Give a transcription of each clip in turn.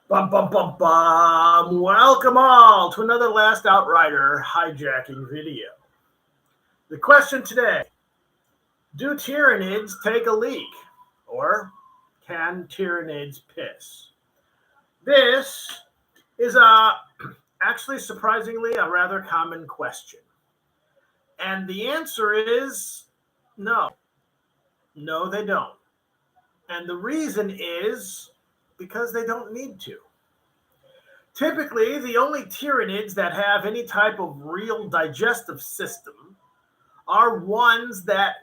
Bum, bum, bum, bum. Welcome all to another Last Outrider hijacking video. The question today: do Tyranids take a leak? Or can Tyranids piss? This is actually surprisingly a rather common question. And the answer is no. No, they don't. And the reason is because they don't need to. Typically, the only Tyranids that have any type of real digestive system are ones that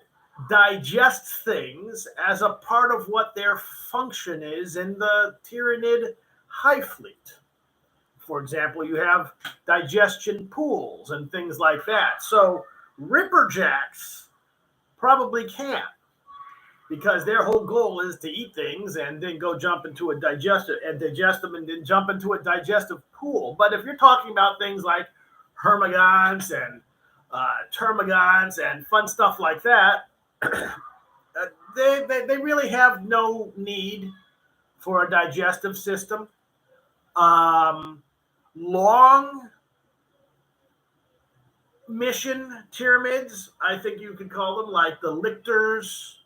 digest things as a part of what their function is in the Tyranid hive fleet. For example, you have digestion pools and things like that. So, ripperjacks probably can't, because their whole goal is to eat things and then go jump into a digestive and digest them and then jump into a digestive pool. But if you're talking about things like hermagons and termagons and fun stuff like that, they really have no need for a digestive system. Long mission pyramids, I think you could call them, like the lictors,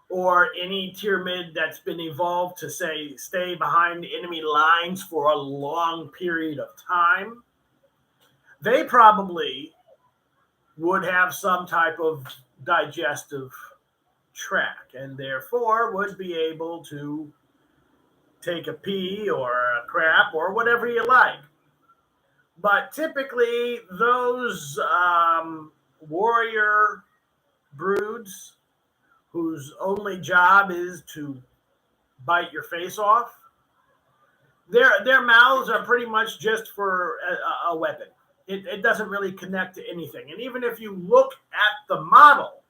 or any Tyranid that's been evolved to, say, stay behind enemy lines for a long period of time, they probably would have some type of digestive tract and therefore would be able to take a pee or a crap or whatever you like. But typically, those warrior broods whose only job is to bite your face off, their mouths are pretty much just for a weapon. It doesn't really connect to anything. And even if you look at the model,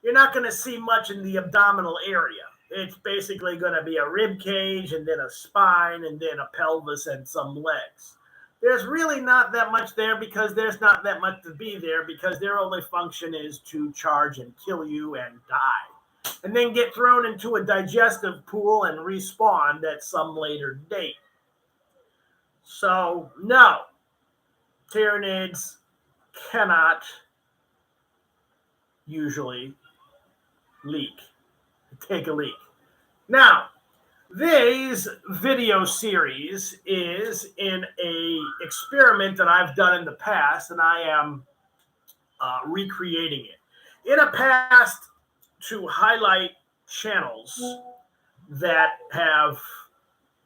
you're not going to see much in the abdominal area. It's basically going to be a rib cage and then a spine and then a pelvis and some legs. There's really not that much there because there's not that much to be there, because their only function is to charge and kill you and die, and then get thrown into a digestive pool and respawned at some later date. So, no, Tyranids cannot usually take a leak. Now, this video series is in a experiment that I've done in the past, and I am recreating it. In a past, to highlight channels that have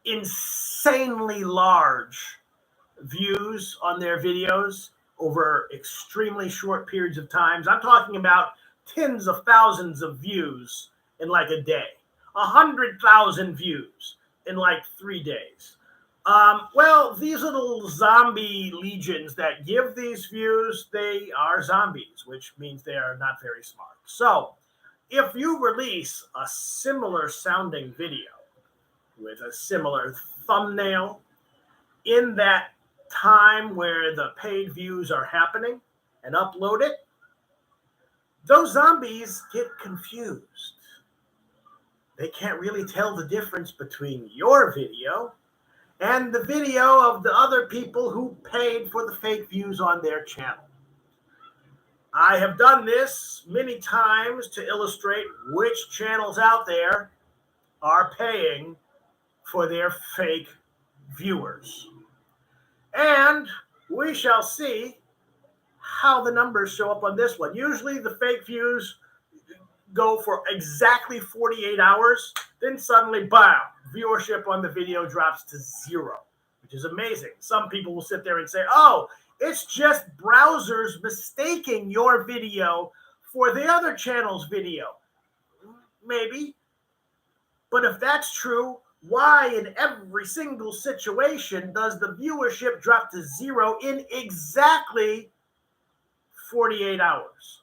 insanely large views on their videos over extremely short periods of times. I'm talking about tens of thousands of views in like a day. 100,000 views in like 3 days. Well, these little zombie legions that give these views, they are zombies, which means they are not very smart. So, if you release a similar sounding video with a similar thumbnail in that time where the paid views are happening and upload it, those zombies get confused. They can't really tell the difference between your video and the video of the other people who paid for the fake views on their channel. I have done this many times to illustrate which channels out there are paying for their fake viewers. And we shall see how the numbers show up on this one. Usually the fake views go for exactly 48 hours, then suddenly, bam, viewership on the video drops to 0, which is amazing. Some people will sit there and say, oh, it's just browsers mistaking your video for the other channel's video. Maybe. But if that's true, why in every single situation does the viewership drop to 0 in exactly 48 hours?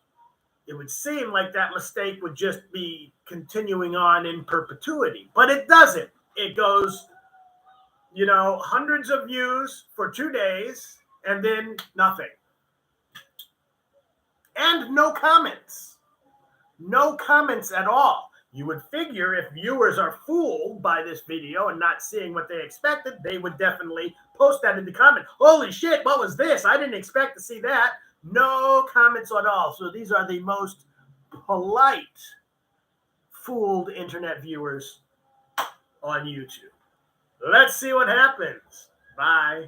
It would seem like that mistake would just be continuing on in perpetuity, but it doesn't. It goes, hundreds of views for 2 days and then nothing. And no comments. No comments at all. You would figure if viewers are fooled by this video and not seeing what they expected, they would definitely post that in the comment. Holy shit, what was this? I didn't expect to see that. No comments at all. So these are the most polite fooled internet viewers on YouTube. Let's see what happens. Bye.